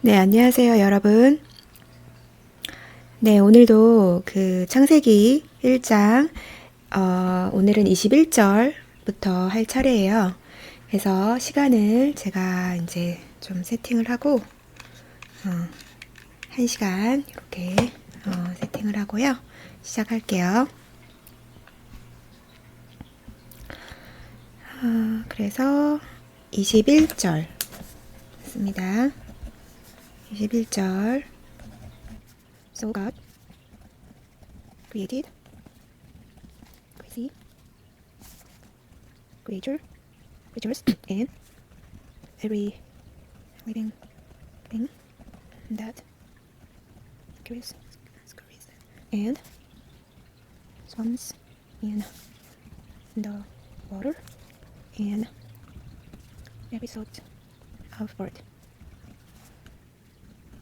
네, 안녕하세요, 여러분. 네, 오늘도 창세기 1장, 오늘은 21절부터 할 차례예요. 그래서 시간을 제가 이제 좀 세팅을 하고, 1시간 이렇게 세팅을 하고요. 시작할게요. 그래서 21절 있습니다. 21절. So God created crazy creatures and every living thing that scurries and swims in the water and every sort of bird,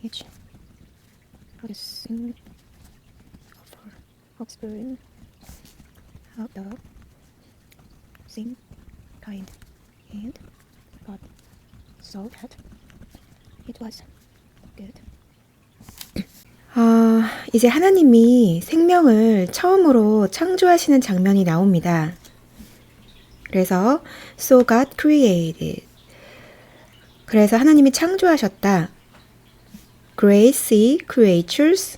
each producing offspring of the same kind, and God saw that it was good. 이제 하나님이 생명을 처음으로 창조하시는 장면이 나옵니다. 그래서 So God created. 그래서 하나님이 창조하셨다. Great sea creatures,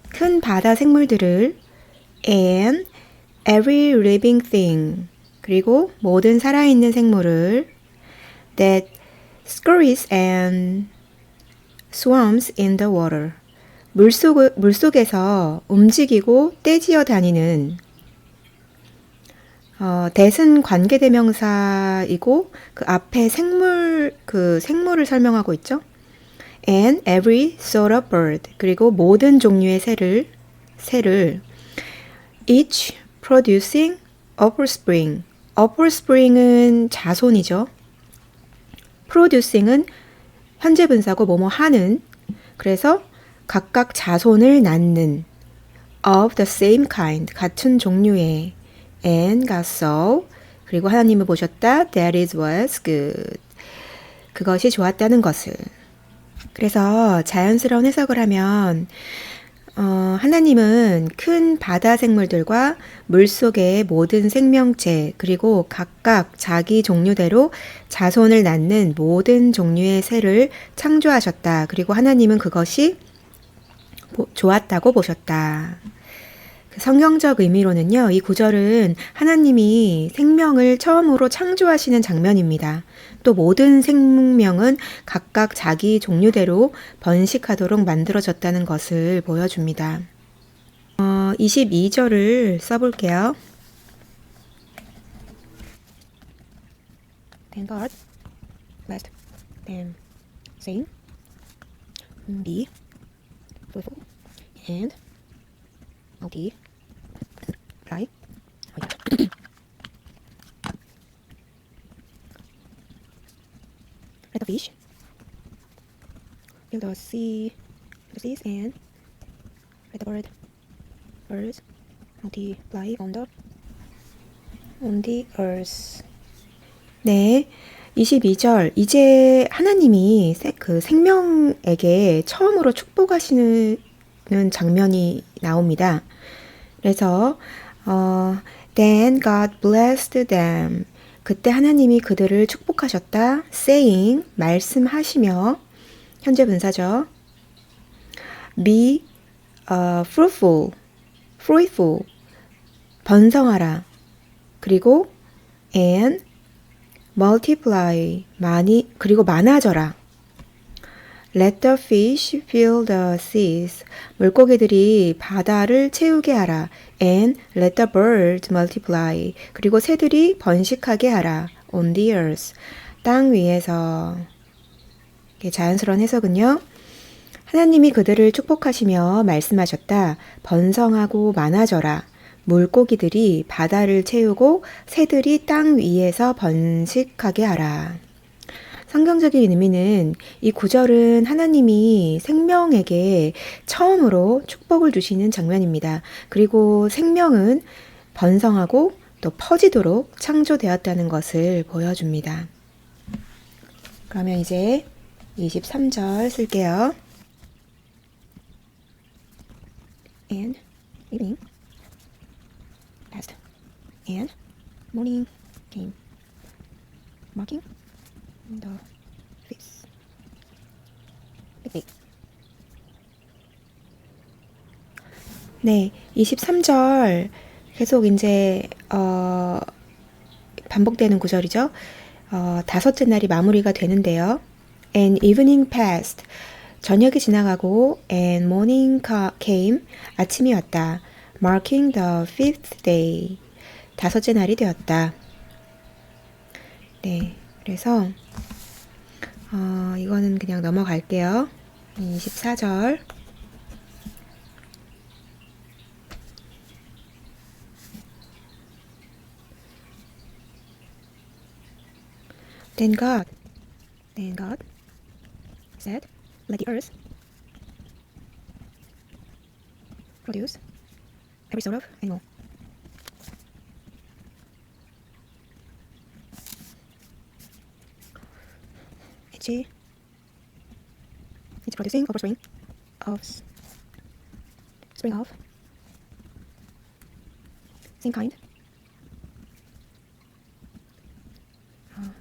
큰 바다 생물들을, and every living thing, 그리고 모든 살아있는 생물을, that scurries and swims in the water, 물속에서 움직이고 떼지어 다니는, that은 관계대명사이고 그 앞에 생물을 설명하고 있죠. And every sort of bird, 그리고 모든 종류의 새를 each producing offspring. offspring은 자손이죠. producing은 현재 분사고 뭐뭐 하는, 그래서 각각 자손을 낳는, of the same kind, 같은 종류의, and God saw, 그리고 하나님을 보셨다, that it was good, 그것이 좋았다는 것을. 그래서 자연스러운 해석을 하면 하나님은 큰 바다 생물들과 물속의 모든 생명체, 그리고 각각 자기 종류대로 자손을 낳는 모든 종류의 새를 창조하셨다. 그리고 하나님은 그것이 좋았다고 보셨다. 성경적 의미로는요, 이 구절은 하나님이 생명을 처음으로 창조하시는 장면입니다. 또 모든 생명은 각각 자기 종류대로 번식하도록 만들어졌다는 것을 보여줍니다. 22절을 써볼게요. Then God blessed them, saying, Be fruitful and multiply. Let the fish fill the seas, and let the birds multiply on the earth. 네, 22절. 이제 하나님이 생명에게 처음으로 축복하시는 장면이 나옵니다. 그래서 Then God blessed them. 그때 하나님이 그들을 축복하셨다. saying, 말씀하시며, 현재 분사죠. Be fruitful, 번성하라. 그리고 and multiply, 그리고 많아져라. Let the fish fill the seas. 물고기들이 바다를 채우게 하라. And let the birds multiply. 그리고 새들이 번식하게 하라. On the earth. 땅 위에서. 자연스러운 해석은요. 하나님이 그들을 축복하시며 말씀하셨다. 번성하고 많아져라. 물고기들이 바다를 채우고 새들이 땅 위에서 번식하게 하라. 성경적인 의미는 이 구절은 하나님이 생명에게 처음으로 축복을 주시는 장면입니다. 그리고 생명은 번성하고 또 퍼지도록 창조되었다는 것을 보여줍니다. 그러면 이제 23절 쓸게요. And evening passed, and morning came, marking the fifth day. 네, 23절 계속 이제 반복되는 구절이죠. 다섯째 날이 마무리가 되는데요. And evening passed. 저녁이 지나가고 and morning came. 아침이 왔다. Marking the fifth day. 다섯째 날이 되었다. 네, 그래서 이거는 그냥 넘어갈게요. 24절. Then God said, let the earth produce every sort of animal. It's producing offspring of same kind,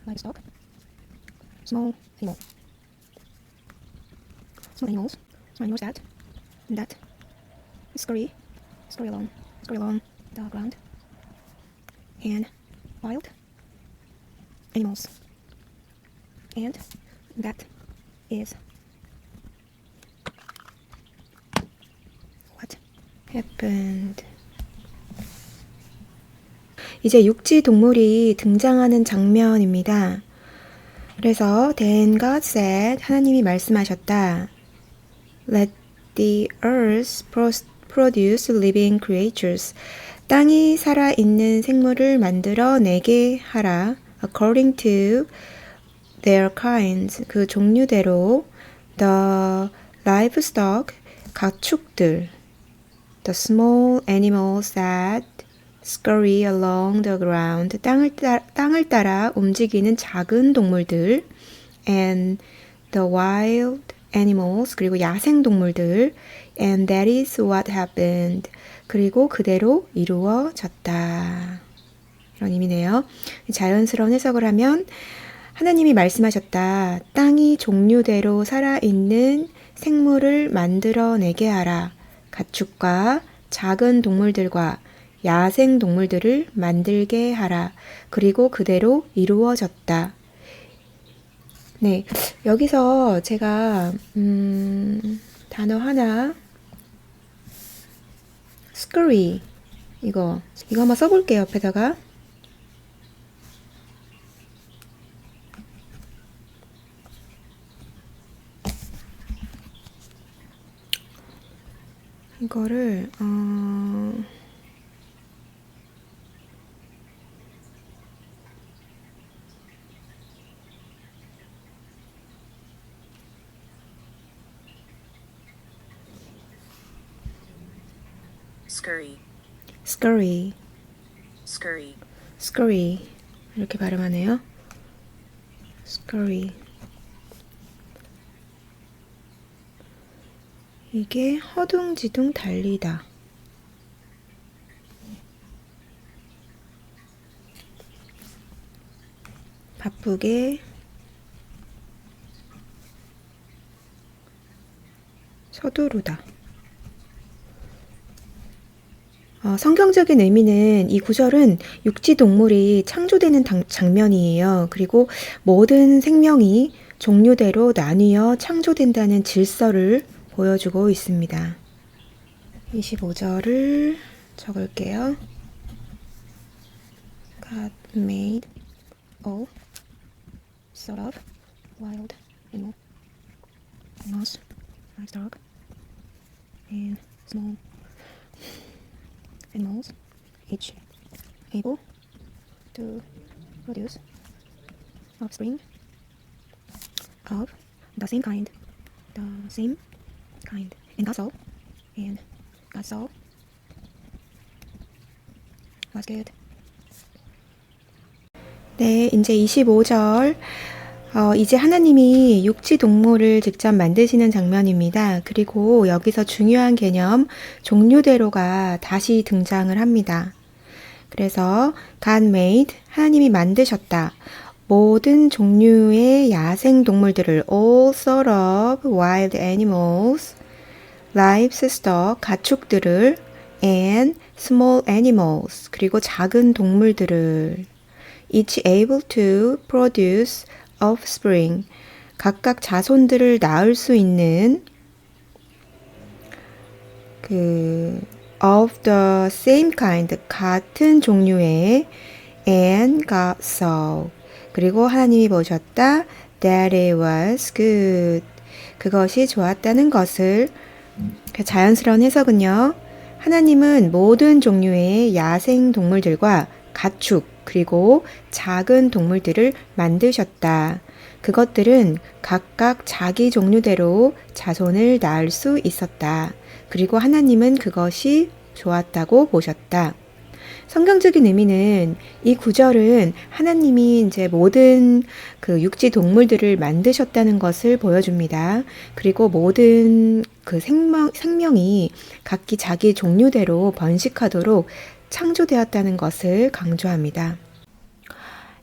livestock, small animals that scurry along the ground, and wild animals, and that is what happened. 이제 육지 동물이 등장하는 장면입니다. 그래서 Then God said, 하나님이 말씀하셨다. Let the earth produce living creatures. 땅이 살아있는 생물을 만들어내게 하라. According to their kinds. 그 종류대로 the livestock. 가축들. The small animals that scurry along the ground. 땅을 따라 움직이는 작은 동물들. And the wild animals. 그리고 야생 동물들. And that is what happened. 그리고 그대로 이루어졌다. 이런 의미네요. 자연스러운 해석을 하면 하나님이 말씀하셨다. 땅이 종류대로 살아있는 생물을 만들어내게 하라. 가축과 작은 동물들과 야생 동물들을 만들게 하라. 그리고 그대로 이루어졌다. 네, 여기서 제가 단어 하나 scurry 이거 한번 써볼게요. 옆에다가 이거를 scurry 이렇게 발음하네요. scurry 이게 허둥지둥 달리다. 바쁘게 서두르다. 성경적인 의미는 이 구절은 육지 동물이 창조되는 장면이에요. 그리고 모든 생명이 종류대로 나뉘어 창조된다는 질서를 보여주고 있습니다. 25절을 적을게요. God made all sort of wild animals, livestock, and small animals, each able to produce offspring of the same kind, and God saw was good. 네, 이제 25절 이제 하나님이 육지 동물을 직접 만드시는 장면입니다. 그리고 여기서 중요한 개념, 종류대로가 다시 등장을 합니다. 그래서 God made, 하나님이 만드셨다. 모든 종류의 야생 동물들을 all sort of wild animals, livestock, 가축들을 and small animals, 그리고 작은 동물들을 each able to produce offspring, 각각 자손들을 낳을 수 있는 of the same kind, 같은 종류의 and God saw, 그리고 하나님이 보셨다 that it was good, 그것이 좋았다는 것을. 자연스러운 해석은요, 하나님은 모든 종류의 야생 동물들과 가축 그리고 작은 동물들을 만드셨다. 그것들은 각각 자기 종류대로 자손을 낳을 수 있었다. 그리고 하나님은 그것이 좋았다고 보셨다. 성경적인 의미는 이 구절은 하나님이 이제 모든 그 육지 동물들을 만드셨다는 것을 보여줍니다. 그리고 모든 그 생명이 각기 자기 종류대로 번식하도록 창조되었다는 것을 강조합니다.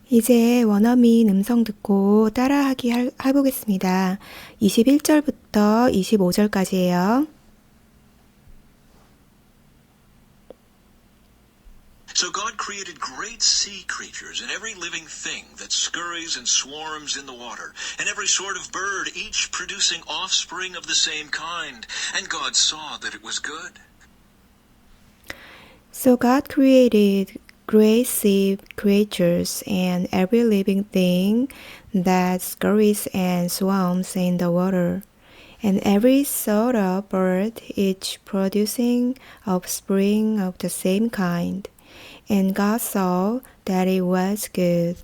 이제 원어민 음성 듣고 따라하기 해보겠습니다. 21절부터 25절까지예요. So God created great sea creatures and every living thing that scurries and swarms in the water, and every sort of bird, each producing offspring of the same kind. And God saw that it was good. So God created great sea creatures and every living thing that scurries and swarms in the water, and every sort of bird, each producing offspring of the same kind. And God saw that it was good.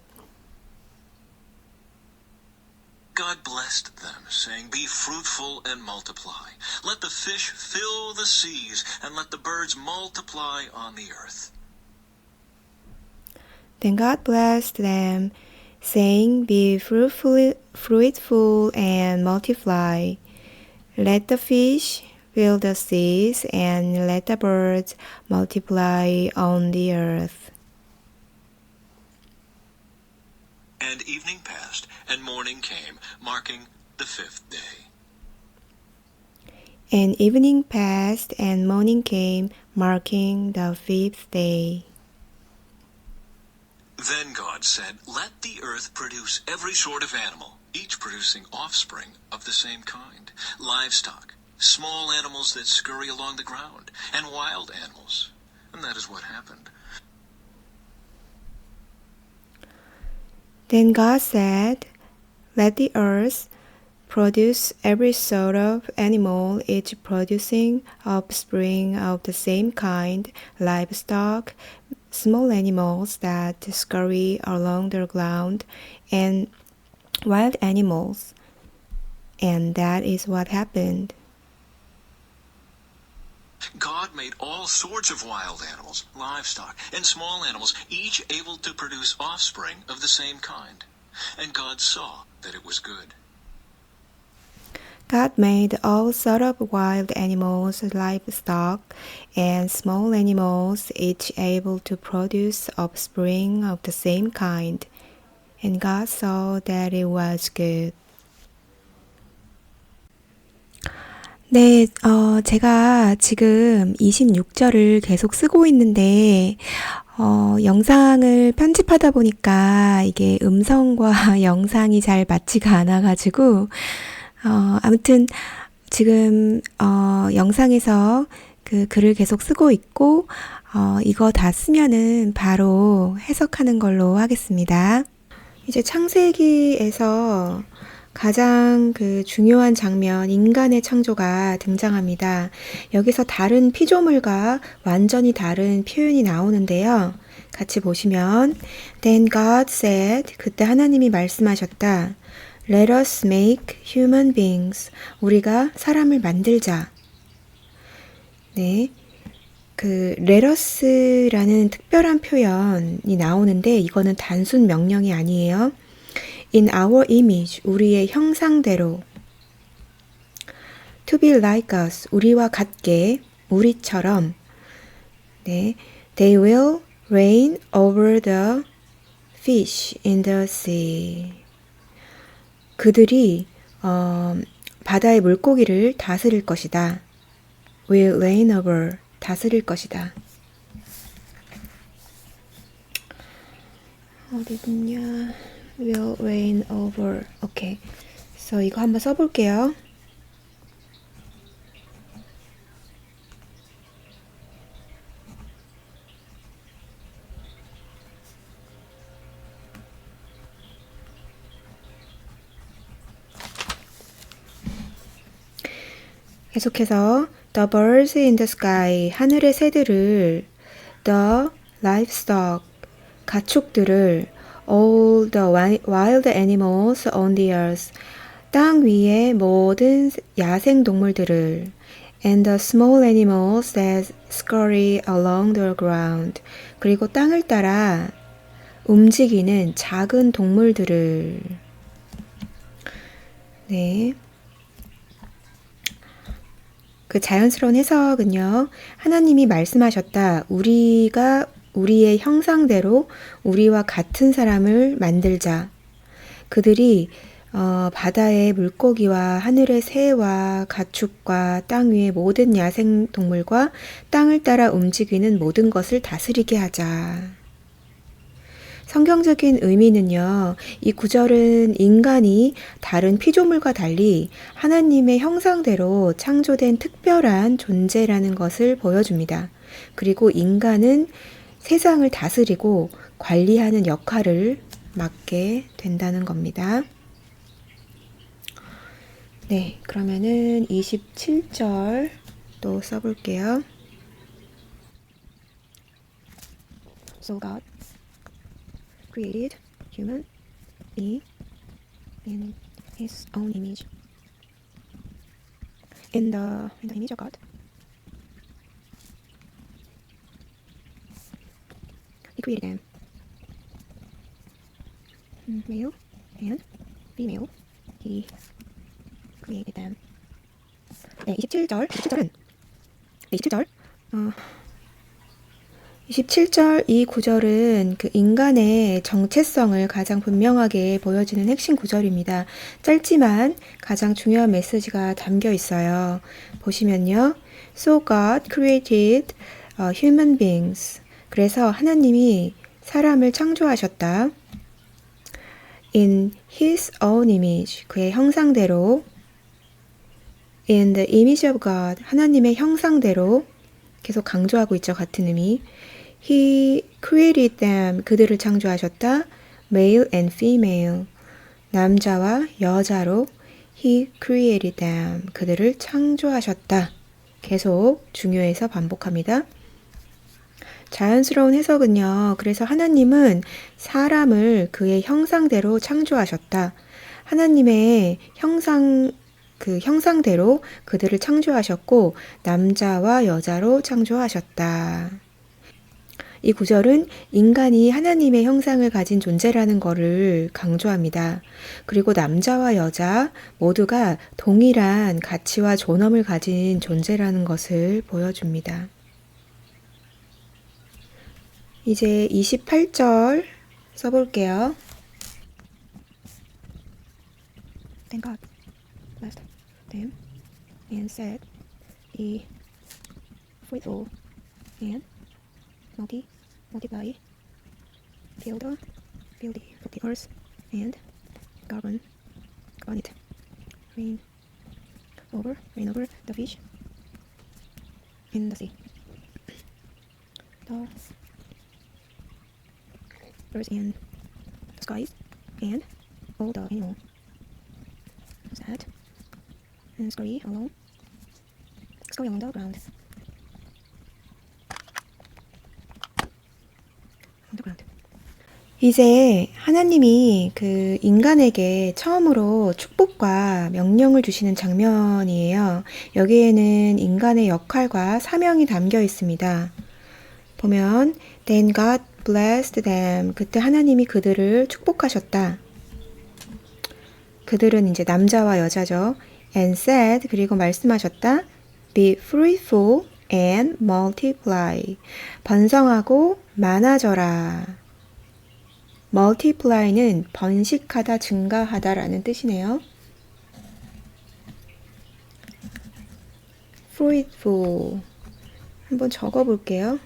God blessed them, saying, Be fruitful and multiply. Let the fish fill the seas, and let the birds multiply on the earth. Then God blessed them, saying, Be fruitful and multiply. Let the fish fill the seas, and let the birds multiply on the earth. And evening passed, and morning came, marking the fifth day. And evening passed, and morning came, marking the fifth day. Then God said, Let the earth produce every sort of animal, each producing offspring of the same kind, livestock, small animals that scurry along the ground, and wild animals. And that is what happened. Then God said, Let the earth produce every sort of animal, each producing offspring of the same kind, livestock, small animals that scurry along the ground, and wild animals. And that is what happened. God made all sorts of wild animals, livestock, and small animals, each able to produce offspring of the same kind. And God saw that it was good. God made all sorts of wild animals, livestock, and small animals, each able to produce offspring of the same kind. And God saw that it was good. 네, 제가 지금 26절을 계속 쓰고 있는데, 영상을 편집하다 보니까 이게 음성과 영상이 잘 맞지가 않아가지고, 아무튼 지금, 영상에서 그 글을 계속 쓰고 있고, 이거 다 쓰면은 바로 해석하는 걸로 하겠습니다. 이제 창세기에서 가장 그 중요한 장면, 인간의 창조가 등장합니다. 여기서 다른 피조물과 완전히 다른 표현이 나오는데요. 같이 보시면 Then God said, 그때 하나님이 말씀하셨다. Let us make human beings. 우리가 사람을 만들자. 네. 그 let us라는 특별한 표현이 나오는데 이거는 단순 명령이 아니에요. in our image, 우리의 형상대로. To be like us, 우리와 같게, 우리처럼. 네, they will reign over the fish in the sea. 그들이 바다의 물고기를 다스릴 것이다. will reign over, 다스릴 것이다. 어디 있냐? will reign over. 오케이. 그래서 이거 한번 써볼게요. 계속해서 the birds in the sky, 하늘의 새들을 the livestock, 가축들을 all the wild animals on the earth, 땅 위의 모든 야생 동물들을 and the small animals that scurry along the ground, 그리고 땅을 따라 움직이는 작은 동물들을. 네. 그 자연스러운 해석은요, 하나님이 말씀하셨다. 우리가 우리의 형상대로 우리와 같은 사람을 만들자. 그들이 바다의 물고기와 하늘의 새와 가축과 땅 위의 모든 야생 동물과 땅을 따라 움직이는 모든 것을 다스리게 하자. 성경적인 의미는요, 이 구절은 인간이 다른 피조물과 달리 하나님의 형상대로 창조된 특별한 존재라는 것을 보여줍니다. 그리고 인간은 세상을 다스리고 관리하는 역할을 맡게 된다는 겁니다. 네, 그러면은 27절 또 써볼게요. So God created human being in his own image. In the image of God. He created them. Male and female. He created them. 네, 27절은 27절 이 구절은 그 인간의 정체성을 가장 분명하게 보여주는 핵심 구절입니다. 짧지만 가장 중요한 메시지가 담겨 있어요. 보시면요. So God created human beings. 그래서 하나님이 사람을 창조하셨다. In his own image. 그의 형상대로. In the image of God. 하나님의 형상대로. 계속 강조하고 있죠. 같은 의미. He created them. 그들을 창조하셨다. Male and female. 남자와 여자로 He created them. 그들을 창조하셨다. 계속 중요해서 반복합니다. 자연스러운 해석은요. 그래서 하나님은 사람을 그의 형상대로 창조하셨다. 하나님의 형상대로 그들을 창조하셨고 남자와 여자로 창조하셨다. 이 구절은 인간이 하나님의 형상을 가진 존재라는 것을 강조합니다. 그리고 남자와 여자 모두가 동일한 가치와 존엄을 가진 존재라는 것을 보여줍니다. 이제 28절 써볼게요. Then God blessed them and said, Be fruitful and multiply, fill the earth and govern it. Reign over the fish in the sea. The birds in the skies and all the animals that scurry along the ground. 이제 하나님이 그 인간에게 처음으로 축복과 명령을 주시는 장면이에요. 여기에는 인간의 역할과 사명이 담겨 있습니다. 보면 Then God blessed them. 그때 하나님이 그들을 축복하셨다. 그들은 이제 남자와 여자죠. And said, 그리고 말씀하셨다. Be fruitful and multiply. 번성하고 많아져라. multiply는 번식하다, 증가하다라는 뜻이네요. fruitful. 한번 적어 볼게요.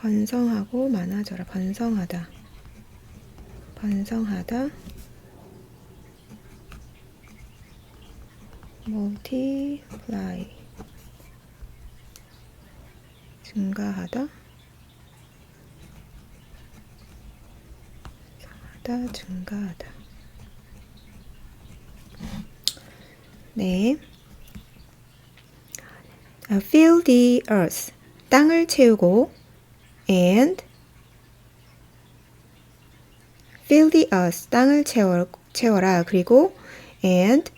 번성하고 많아져라. 번성하다. 번성하다. multiply. 증가하다. 증가하다. 네. Fill the earth. 땅을 채우고 and fill the earth. 땅을 채워라. 그리고 and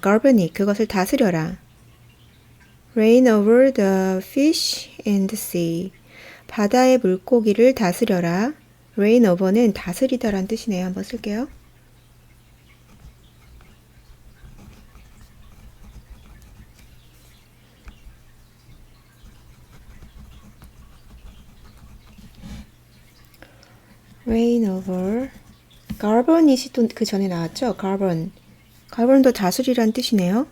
govern it. 그것을 다스려라. Reign over the fish in the sea. 바다의 물고기를 다스려라. reign over는 다스리다란 뜻이네요. 한번 쓸게요. reign over. govern it이 또 그 전에 나왔죠? govern. govern도 다스리란 뜻이네요.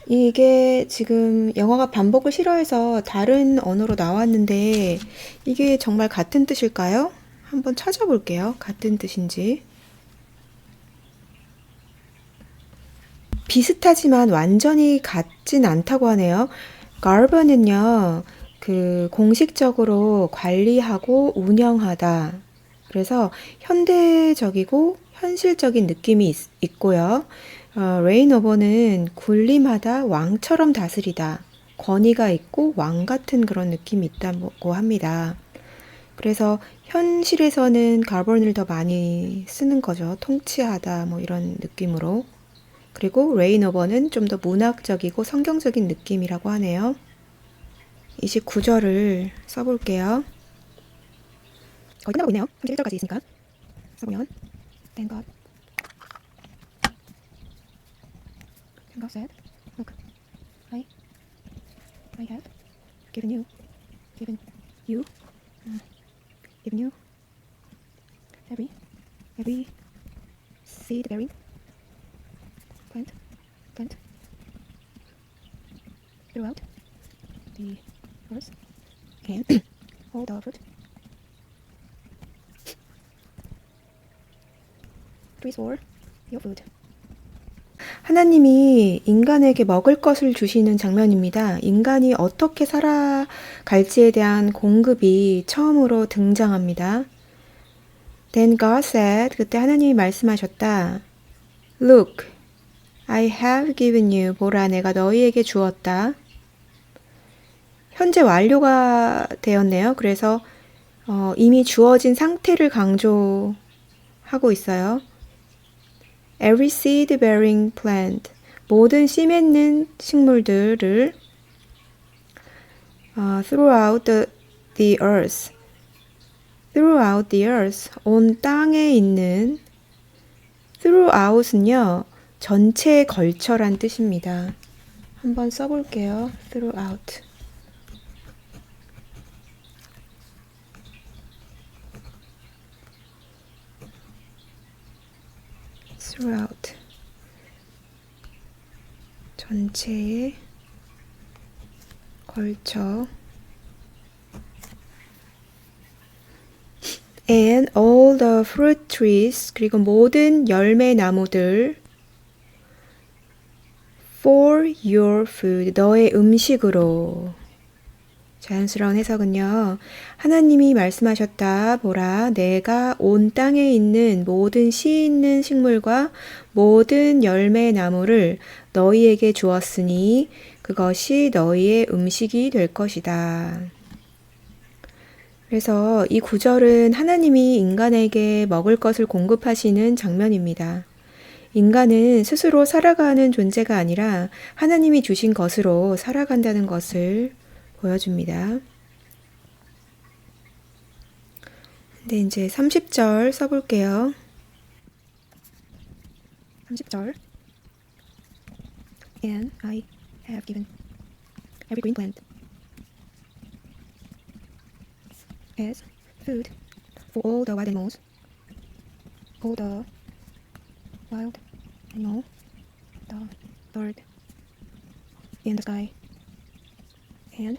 이게 지금 영어가 반복을 싫어해서 다른 언어로 나왔는데 이게 정말 같은 뜻일까요? 한번 찾아볼게요. 같은 뜻인지. 비슷하지만 완전히 같진 않다고 하네요. govern은요, 그 공식적으로 관리하고 운영하다. 그래서 현대적이고 현실적인 느낌이 있고요. reign over는 군림하다, 왕처럼 다스리다, 권위가 있고 왕 같은 그런 느낌이 있다고 합니다. 그래서 현실에서는 govern을 더 많이 쓰는 거죠. 통치하다 뭐 이런 느낌으로. 그리고 reign over는 좀 더 문학적이고 성경적인 느낌이라고 하네요. 29절을 써볼게요. 거의 끝나고 있네요. 31절까지 있으니까 써보면 Thank God. God said, look, I have given you every seed bearing plant throughout the earth and all the fruit trees for your food. 하나님이 인간에게 먹을 것을 주시는 장면입니다. 인간이 어떻게 살아갈지에 대한 공급이 처음으로 등장합니다. Then God said, 그때 하나님이 말씀하셨다. Look, I have given you, 보라, 내가 너희에게 주었다. 현재 완료가 되었네요. 그래서 이미 주어진 상태를 강조하고 있어요. Every seed bearing plant. 모든 씨 맺는 식물들을 throughout the earth. throughout the earth. 온 땅에 있는 throughout은요. 전체에 걸쳐란 뜻입니다. 한번 써볼게요. throughout. throughout. 전체에 걸쳐. And all the fruit trees. 그리고 모든 열매 나무들. For your food. 너의 음식으로. 자연스러운 해석은요. 하나님이 말씀하셨다. 보라, 내가 온 땅에 있는 모든 씨 있는 식물과 모든 열매 나무를 너희에게 주었으니 그것이 너희의 음식이 될 것이다. 그래서 이 구절은 하나님이 인간에게 먹을 것을 공급하시는 장면입니다. 인간은 스스로 살아가는 존재가 아니라 하나님이 주신 것으로 살아간다는 것을 보여줍니다. 근데 이제 30절 써볼게요. 30절. And I have given every green plant as food for all the wild animals, all the wild animal, the bird in the sky, and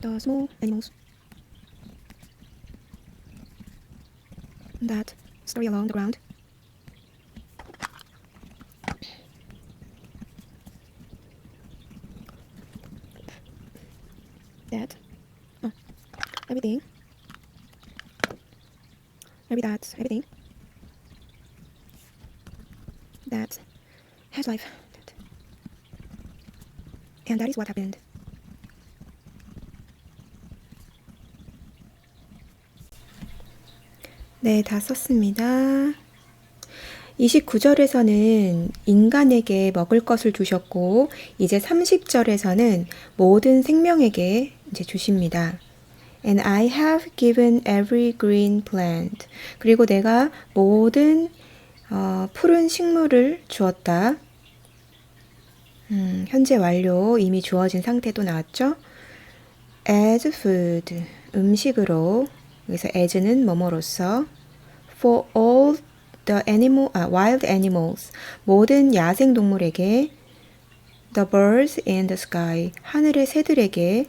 the small animals that scurry along the ground. That everything that has life, and that is what happened. 네, 다 썼습니다. 29절에서는 인간에게 먹을 것을 주셨고, 이제 30절에서는 모든 생명에게 이제 주십니다. And I have given every green plant. 그리고 내가 모든 푸른 식물을 주었다. 현재 완료, 이미 주어진 상태도 나왔죠? As food, 음식으로. 여기서 as는 뭐뭐로서. For all the wild animals, 모든 야생 동물에게. The birds in the sky, 하늘의 새들에게.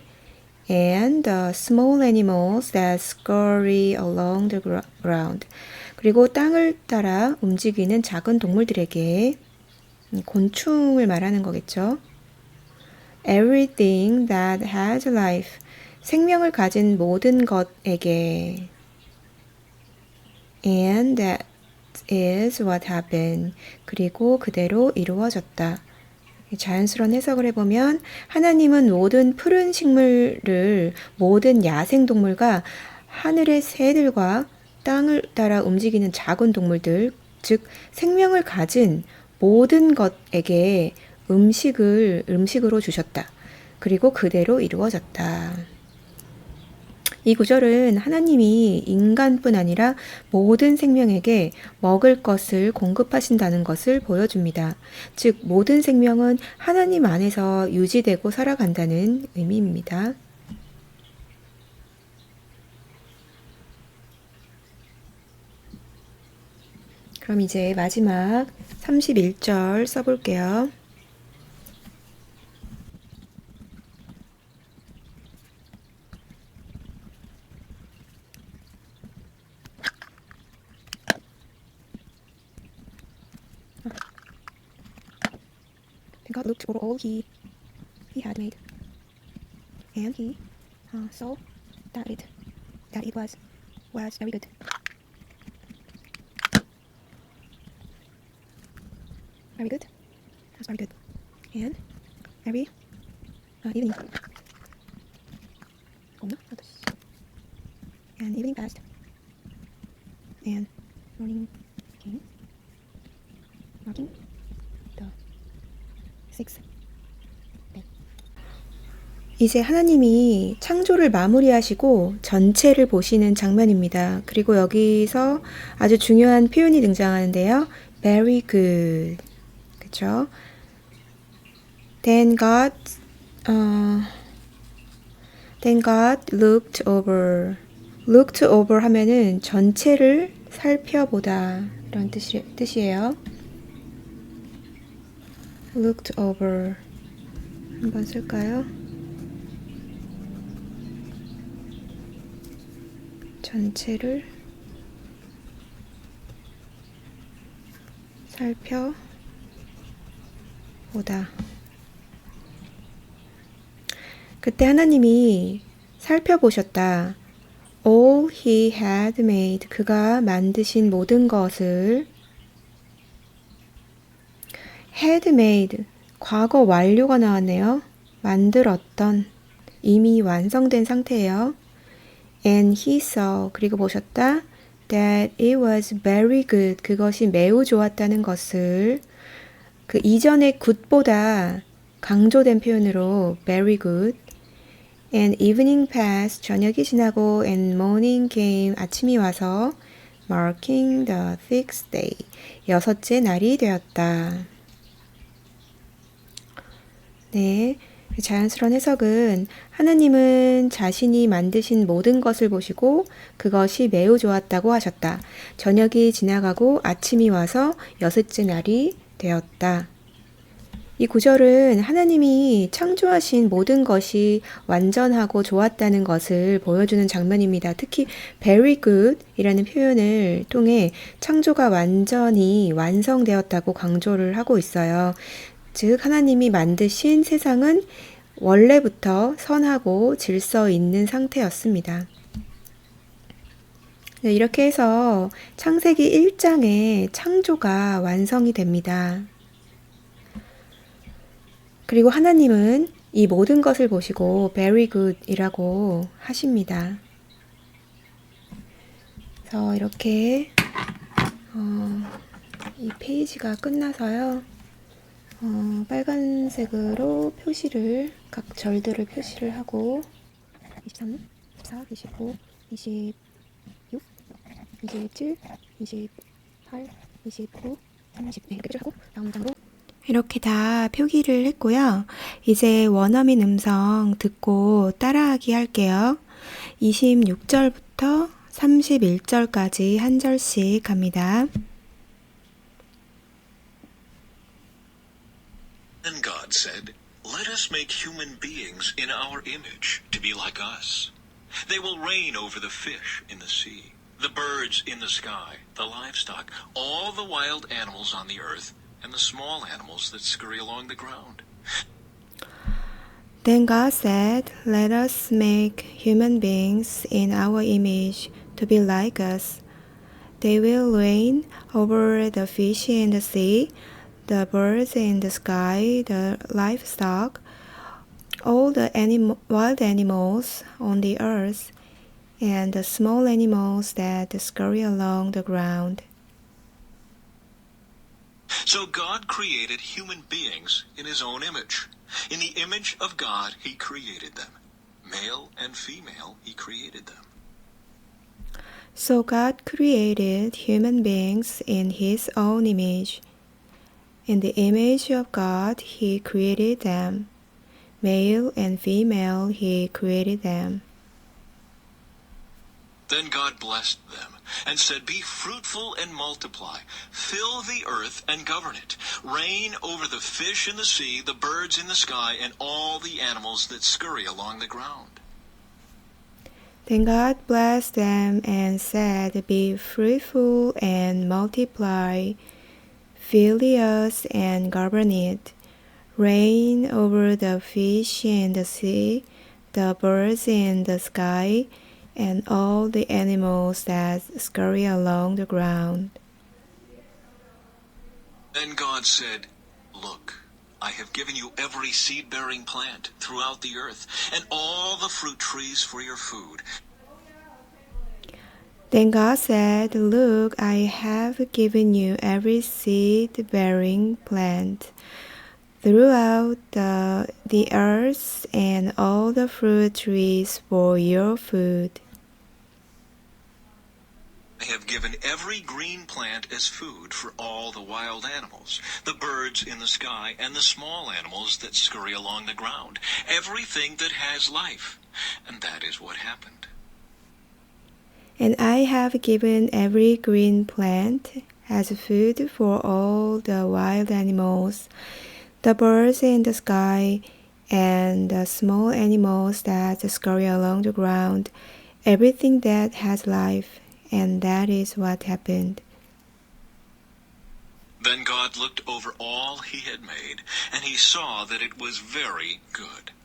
And the small animals that scurry along the ground. 그리고 땅을 따라 움직이는 작은 동물들에게, 곤충을 말하는 거겠죠. Everything that has life, 생명을 가진 모든 것에게. And that is what happened. 그리고 그대로 이루어졌다. 자연스러운 해석을 해보면 하나님은 모든 푸른 식물을 모든 야생동물과 하늘의 새들과 땅을 따라 움직이는 작은 동물들, 즉 생명을 가진 모든 것에게 음식으로 주셨다. 그리고 그대로 이루어졌다. 이 구절은 하나님이 인간뿐 아니라 모든 생명에게 먹을 것을 공급하신다는 것을 보여줍니다. 즉 모든 생명은 하나님 안에서 유지되고 살아간다는 의미입니다. 그럼 이제 마지막 31절 써볼게요. God looked over all he had made, and he saw that it was very good. Very good. That's very good. And every evening. And evening passed, and morning came, marking the sixth day. 이제 하나님이 창조를 마무리하시고 전체를 보시는 장면입니다. 그리고 여기서 아주 중요한 표현이 등장하는데요. Very good. 그렇죠? Then God looked over. looked over 하면은 전체를 살펴보다 이런 뜻이에요. looked over 한번 쓸까요? 전체를 살펴보다. 그때 하나님이 살펴보셨다. All he had made, 그가 만드신 모든 것을. had made, 과거 완료가 나왔네요. 만들었던, 이미 완성된 상태예요. And he saw, 그리고 보셨다. that it was very good. 그것이 매우 좋았다는 것을 그 이전의 good보다 강조된 표현으로 very good. And evening passed. 저녁이 지나고 and morning came. 아침이 와서 marking the sixth day. 여섯째 날이 되었다. 네. 자연스러운 해석은 하나님은 자신이 만드신 모든 것을 보시고 그것이 매우 좋았다고 하셨다. 저녁이 지나가고 아침이 와서 여섯째 날이 되었다. 이 구절은 하나님이 창조하신 모든 것이 완전하고 좋았다는 것을 보여주는 장면입니다. 특히 very good 이라는 표현을 통해 창조가 완전히 완성되었다고 강조를 하고 있어요. 즉 하나님이 만드신 세상은 원래부터 선하고 질서 있는 상태였습니다. 네, 이렇게 해서 창세기 1장에 창조가 완성이 됩니다. 그리고 하나님은 이 모든 것을 보시고 very good 이라고 하십니다. 그래서 이렇게 이 페이지가 끝나서요. 빨간색으로 표시를 각 절들을 표시를 하고 23, 24, 25, 26, 27, 28, 29, 30 네, 이렇게 하고 다음 장으로 이렇게 다 표기를 했고요. 이제 원어민 음성 듣고 따라하기 할게요. 26절부터 31절까지 한 절씩 합니다. Then God said, "Let us make human beings in our image, to be like us. They will reign over the fish in the sea, the birds in the sky, the livestock, all the wild animals on the earth, and the small animals that scurry along the ground." Then God said, "Let us make human beings in our image, to be like us. They will reign over the fish in the sea, the birds in the sky, the livestock, all the wild animals on the earth, and the small animals that scurry along the ground." So God created human beings in his own image. In the image of God, he created them. Male and female, he created them. So God created human beings in his own image. In the image of God, he created them. Male and female, he created them. Then God blessed them and said, "Be fruitful and multiply, fill the earth and govern it, reign over the fish in the sea, the birds in the sky, and all the animals that scurry along the ground." Then God blessed them and said, "Be fruitful and multiply, fill the earth and govern it, reign over the fish in the sea, the birds in the sky, and all the animals that scurry along the ground." Then God said, "Look, I have given you every seed-bearing plant throughout the earth, and all the fruit trees for your food." Then God said, "Look, I have given you every seed-bearing plant throughout the earth and all the fruit trees for your food." I have given every green plant as food for all the wild animals, the birds in the sky, and the small animals that scurry along the ground, everything that has life. And that is what happened. And I have given every green plant as food for all the wild animals, the birds in the sky, and the small animals that scurry along the ground, everything that has life. And that is what happened. Then God looked over all he had made, and he saw that it was very good.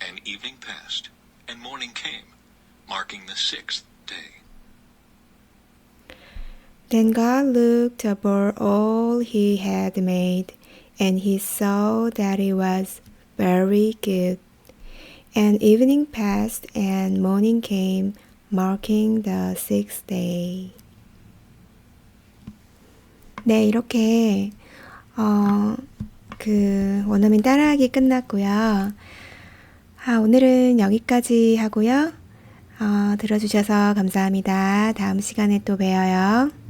And evening passed, and morning came, marking the sixth day. Then God looked over all he had made, and he saw that it was very good. And evening passed, and morning came, marking the sixth day. 네, 이렇게 원어민 따라하기 끝났고요. 오늘은 여기까지 하고요. 들어주셔서 감사합니다. 다음 시간에 또 봬요.